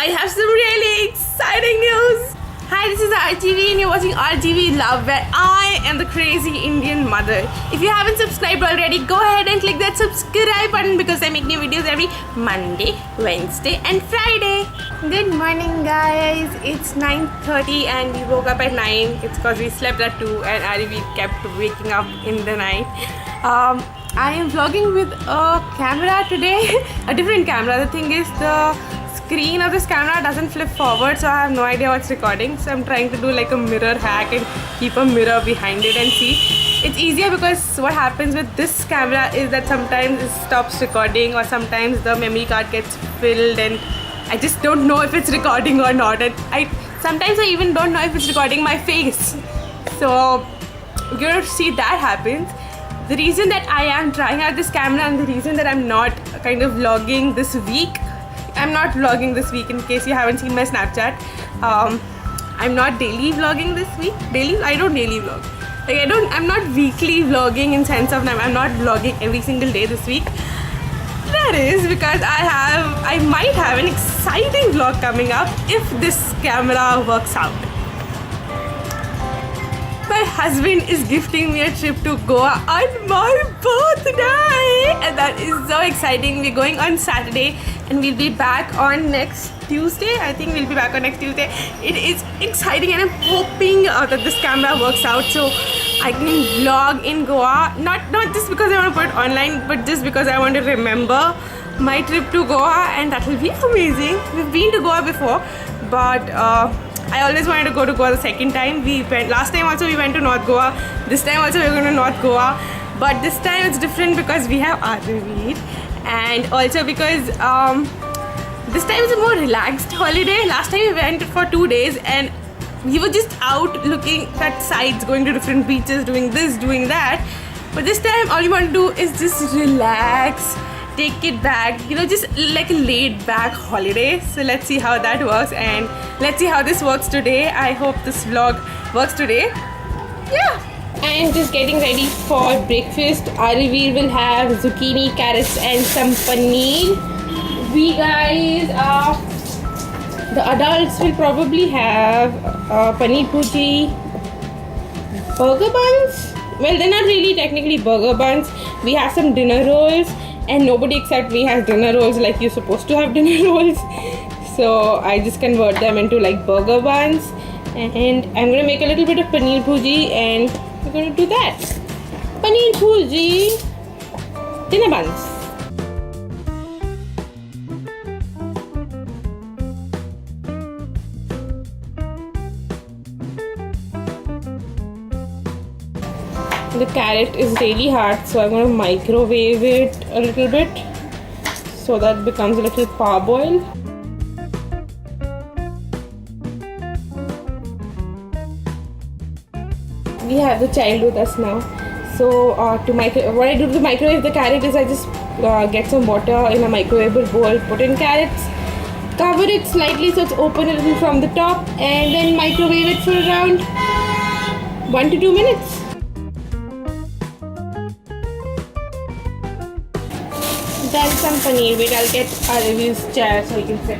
I have some really exciting news. Hi, this is RTV and you're watching RTV Love, where I am the crazy Indian mother. If you haven't subscribed already, go ahead and click that subscribe button because I make new videos every Monday, Wednesday and Friday. Good morning guys. It's 9:30 and we woke up at 9. It's because we slept at 2 and RTV kept waking up in the night. I am vlogging with a camera today, a different camera. The thing is, the screen of this camera doesn't flip forward, so I have no idea what's recording. So I'm trying to do like a mirror hack and keep a mirror behind it and see. It's easier because what happens with this camera is that sometimes it stops recording or sometimes the memory card gets filled and I just don't know if it's recording or not. And sometimes I even don't know if it's recording my face. So you're gonna see that happens. The reason that I am trying out this camera and the reason that I'm not kind of vlogging this week, I'm not vlogging this week in case you haven't seen my Snapchat. I'm not daily vlogging this week. I don't daily vlog. Like I'm not weekly vlogging in sense of I'm not vlogging every single day this week. That is because I might have an exciting vlog coming up if this camera works out. My husband is gifting me a trip to Goa on my birthday and that is so exciting. We're going on Saturday and we'll be back on next Tuesday. I think we'll be back on next Tuesday. It is exciting and I'm hoping that this camera works out so I can vlog in Goa. Not just because I want to put it online, but just because I want to remember my trip to Goa and that will be amazing. We've been to Goa before, but I always wanted to go to Goa the second time. Last time also we went to North Goa. This time also we're going to North Goa. But this time it's different because we have Arviveer and also because this time is a more relaxed holiday. Last time we went for 2 days and we were just out looking at sites, going to different beaches, doing this, doing that. But this time all you want to do is just relax, take it back, just like a laid back holiday. So let's see how that works and let's see how this works today. I hope this vlog works today. Yeah. I am just getting ready for breakfast. Arviveer will have zucchini, carrots and some paneer. We guys, the adults will probably have paneer bhuji, burger buns. Well, they're not really technically burger buns. We have some dinner rolls. And nobody except me has dinner rolls like you're supposed to have dinner rolls. So I just convert them into like burger buns. And I'm going to make a little bit of paneer bhuji and we're going to do that. Paneer bhuji, dinner buns. The carrot is really hard, so I'm going to microwave it a little bit so that it becomes a little parboil. We have the child with us now. So what I do to microwave the carrot is I just get some water in a microwavable bowl, put in carrots, cover it slightly so it's open a little from the top and then microwave it for around 1 to 2 minutes. Then some paneer. Wait, I'll get Arviveer's chair so he can sit.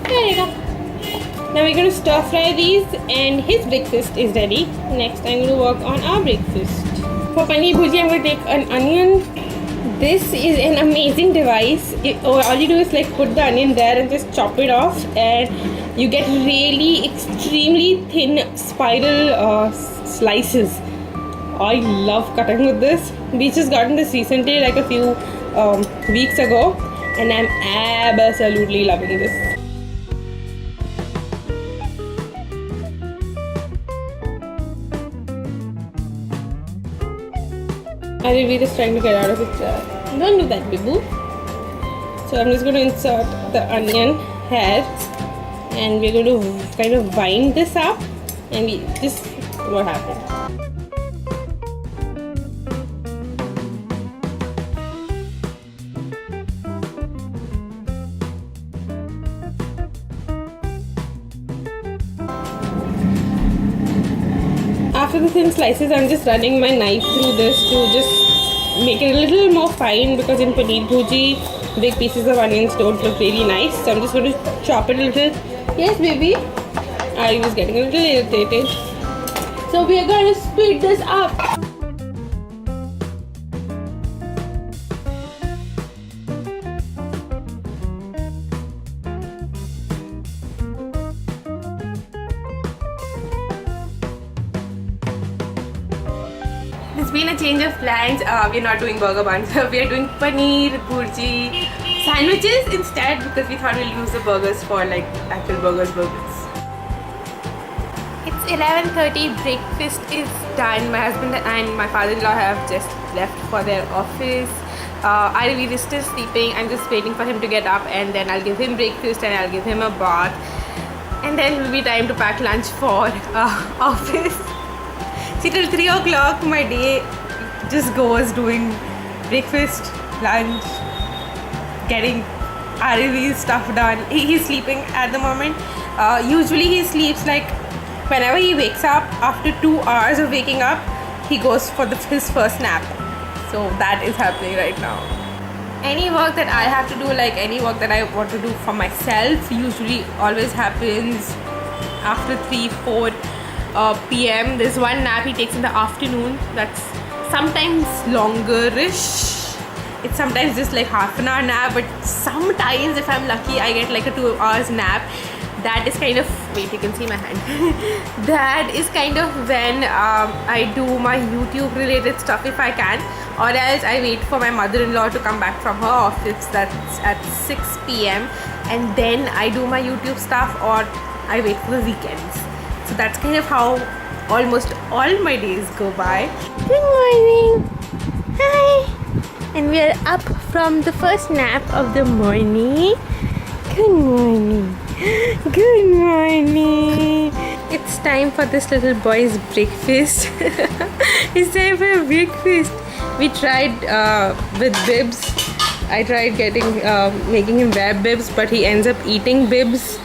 There you go. Now we're going to stir fry these and his breakfast is ready. Next I'm going to work on our breakfast. For paneer bhuji I'm going to take an onion. This is an amazing device. All you do is like put the onion there and just chop it off and you get really extremely thin spiral slices. I love cutting with this. We just gotten this recently like a few weeks ago and I'm absolutely loving this. Arviveer is trying to get out of it. Don't do that, Bibu. So I'm just going to insert the onion here and we're going to kind of wind this up and just what happened. After the thin slices, I'm just running my knife through this to just make it a little more fine because in paneer bhuji big pieces of onions don't look really nice. So I'm just going to chop it a little. Yes, baby. I was getting a little irritated. So we are going to speed this up. There's been a change of plans. We're not doing burger buns. We are doing paneer bhurji sandwiches instead because we thought we'll use the burgers for like actual burgers. It's 11:30. Breakfast is done. My husband and my father-in-law have just left for their office. Ivy is still sleeping. I'm just waiting for him to get up, and then I'll give him breakfast and I'll give him a bath, and then it will be time to pack lunch for office. See, till 3 o'clock my day just goes doing breakfast, lunch, getting Arivi's stuff done. He's sleeping at the moment. Usually he sleeps like whenever he wakes up. After 2 hours of waking up, he goes for his first nap. So that is happening right now. Any work that I have to do, like any work that I want to do for myself, usually always happens after 3-4 p.m. There's one nap he takes in the afternoon that's sometimes longer-ish. It's sometimes just like half an hour nap, but sometimes if I'm lucky I get like a 2 hours nap. That is kind of, wait, you can see my hand. That is kind of when I do my YouTube related stuff if I can, or else I wait for my mother-in-law to come back from her office. That's at 6 p.m. and then I do my YouTube stuff, or I wait for the weekends. So that's kind of how almost all my days go by. Good morning. Hi. And we are up from the first nap of the morning. Good morning. Good morning. It's time for this little boy's breakfast. It's time for breakfast. We tried with bibs. I tried making him wear bibs, but he ends up eating bibs.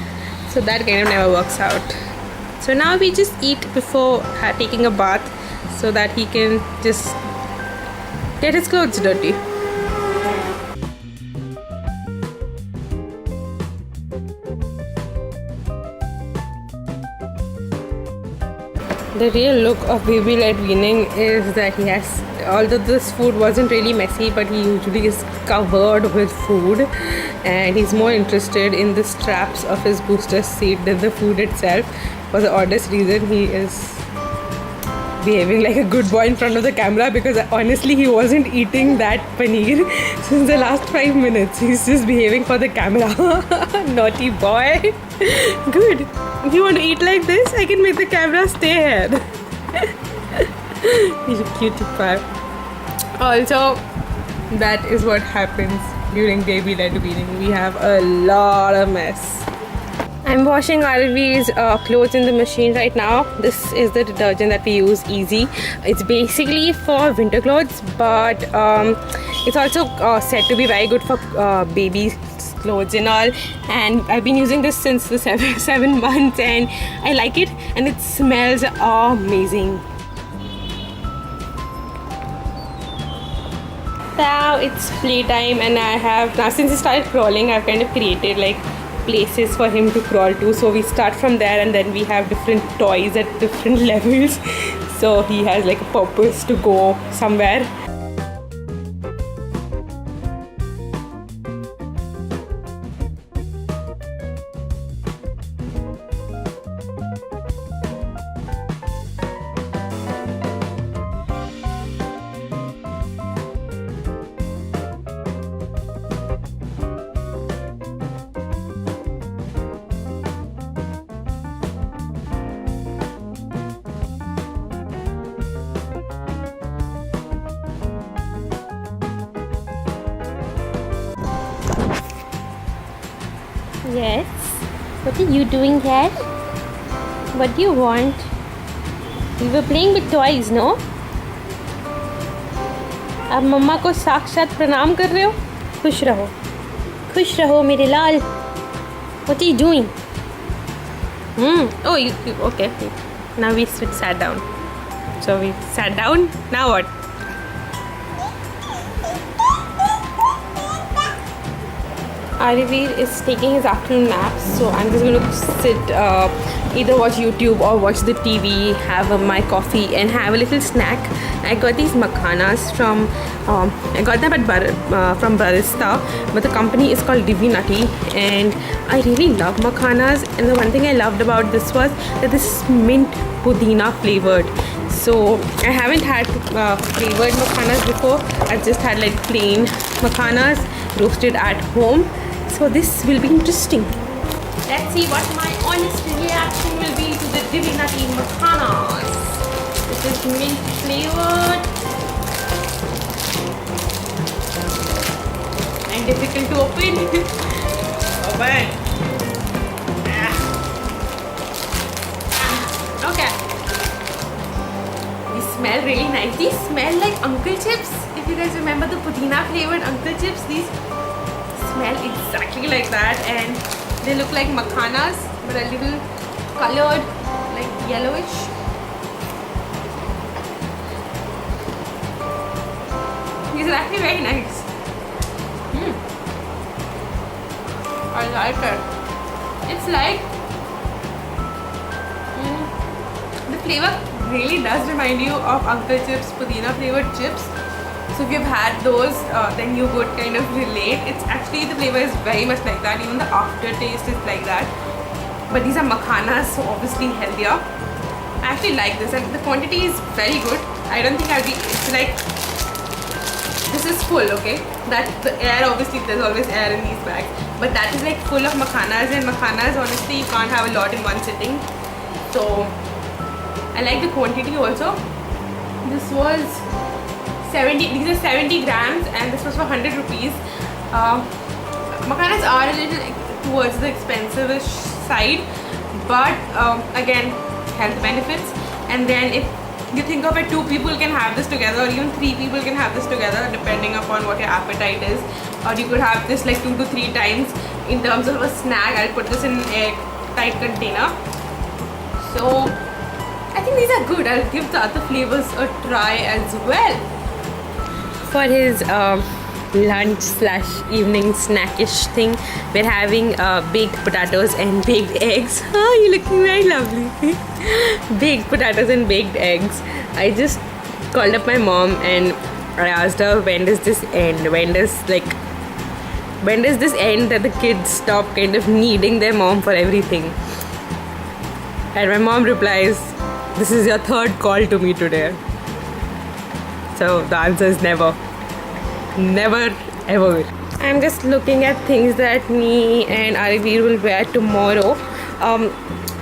So that kind of never works out. So now we just eat before taking a bath so that he can just get his clothes dirty. The real look of baby-led weaning is that he has, although this food wasn't really messy, but he usually is covered with food, and he's more interested in the straps of his booster seat than the food itself. For the oddest reason, he is behaving like a good boy in front of the camera, because honestly he wasn't eating that paneer since the last 5 minutes. He's just behaving for the camera. Naughty boy. Good. If you want to eat like this, I can make the camera stay here. He's a cutie pie. Also, that is what happens during baby-led weaning. We have a lot of mess. I'm washing Arvi's clothes in the machine right now. This is the detergent that we use, Easy. It's basically for winter clothes, but it's also said to be very good for baby clothes and all. And I've been using this since the 7 months, and I like it, and it smells amazing. Now it's playtime, and I have now, since he started crawling, I've kind of created like places for him to crawl to. So we start from there, and then we have different toys at different levels, so he has like a purpose to go somewhere. Yes. What are you doing here? What do you want? We were playing with toys, no? आप मम्मा को साक्षात प्रणाम कर रहे हो? खुश रहो मेरे लाल. What are you doing? Oh, you okay. Now we sat down. So we sat down. Now what? Arivir is taking his afternoon nap, so I'm just going to sit, either watch YouTube or watch the TV, have my coffee and have a little snack. I got these makhanas from, I got them from Barista, but the company is called Divinati, and I really love makhanas. And the one thing I loved about this was that this is mint pudina flavored. So I haven't had flavored makhanas before. I've just had like plain makhanas roasted at home. So this will be interesting. Let's see what my honest reaction will be to the Divinati makhanas. This is mint flavored and difficult to open. Open. Okay. These smell really nice. These smell like Uncle Chips. If you guys remember the pudina flavored Uncle Chips, these smell exactly like that, and they look like makhanas but a little colored, like yellowish. These are actually very nice. I like it. It's like the flavor really does remind you of Uncle Chips pudina flavored chips. So if you've had those, then you would kind of relate. It's actually, the flavor is very much like that. Even the aftertaste is like that. But these are makhanas, so obviously healthier. I actually like this, and the quantity is very good. I don't think I'll be, it's like, this is full, okay? That the air, obviously there's always air in these bags. But that is like full of makhanas, and makhanas, honestly, you can't have a lot in one sitting. So I like the quantity also. This was 70, these are 70 grams and this was for 100 rupees. Makhanas are a little towards the expensive side, but again, health benefits. And then if you think of it, 2 people can have this together, or even 3 people can have this together, depending upon what your appetite is. Or you could have this like 2 to 3 times in terms of a snack. I'll put this in a tight container. So I think these are good. I'll give the other flavors a try as well. For his lunch / evening snackish thing, we're having baked potatoes and baked eggs. Oh, you're looking very lovely. Baked potatoes and baked eggs. I just called up my mom and I asked her, when does this end? When does this end that the kids stop kind of needing their mom for everything? And my mom replies, this is your 3rd call to me today. So the answer is never. Never ever. I'm just looking at things that me and Arivir will wear tomorrow.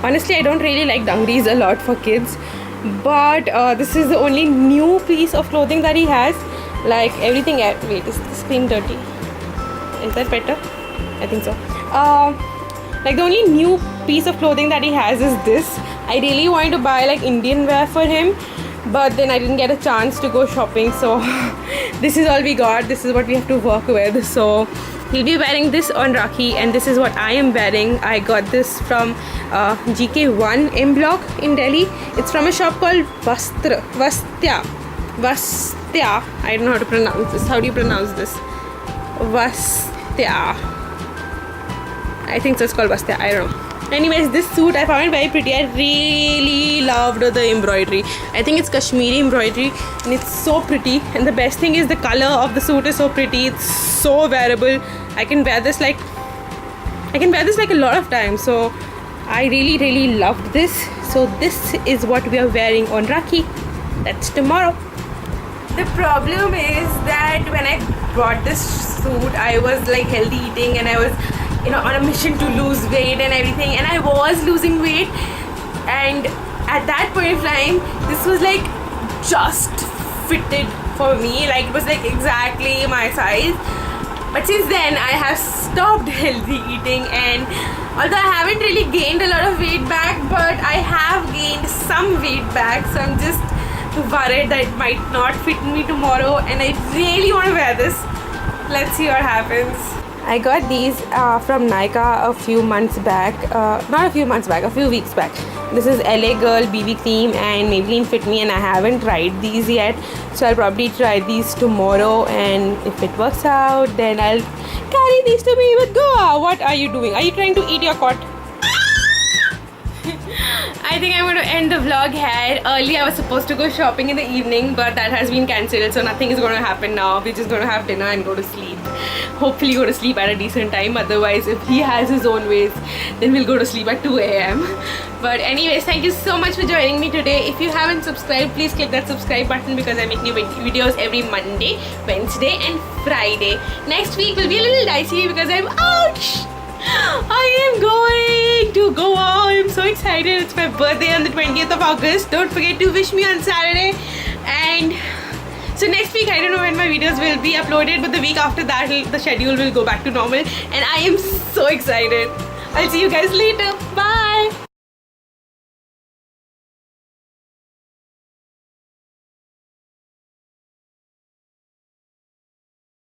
Honestly, I don't really like dungarees a lot for kids, but this is the only new piece of clothing that he has. Like everything, wait, is this being dirty? Is that better? I think so. Like the only new piece of clothing that he has is this. I really wanted to buy like Indian wear for him, but then I didn't get a chance to go shopping, so this is all we got. This is what we have to work with. So he'll be wearing this on Rakhi, and this is what I am wearing. I got this from GK1 M Block in Delhi. It's from a shop called Vastya. I don't know how to pronounce this. How do you pronounce this? Vastya. I think so, it's called Vastya. I don't know. Anyways, this suit I found it very pretty. I really loved the embroidery. I think it's Kashmiri embroidery and it's so pretty. And the best thing is the color of the suit is so pretty. It's so wearable. I can wear this like a lot of times. So I really loved this. So this is what we are wearing on Rakhi. That's tomorrow. The problem is that when I bought this suit, I was like healthy eating and I was, on a mission to lose weight and everything, and I was losing weight, and at that point in time this was like just fitted for me, like it was like exactly my size. But since then I have stopped healthy eating, and although I haven't really gained a lot of weight back, but I have gained some weight back, so I'm just worried that it might not fit me tomorrow, and I really want to wear this. Let's see what happens. I got these from Nykaa a few months back. Not a few months back, a few weeks back. This is LA Girl BB Cream and Maybelline Fit Me, and I haven't tried these yet. So I'll probably try these tomorrow, and if it works out, then I'll carry these to me with Goa. What are you doing? Are you trying to eat your cot? I think I'm going to end the vlog here. Earlier I was supposed to go shopping in the evening, but that has been cancelled, so nothing is going to happen now. We're just going to have dinner and go to sleep. Hopefully go to sleep at a decent time. Otherwise, if he has his own ways, then we'll go to sleep at 2 a.m. But anyways, thank you so much for joining me today. If you haven't subscribed, please click that subscribe button because I make new videos every Monday, Wednesday and Friday. Next week will be a little dicey because I'm out. I am going to Goa. I'm so excited. It's my birthday on the 20th of August. Don't forget to wish me on Saturday. And so next week, I don't know when my videos will be uploaded, but the week after that, the schedule will go back to normal. And I am so excited. I'll see you guys later.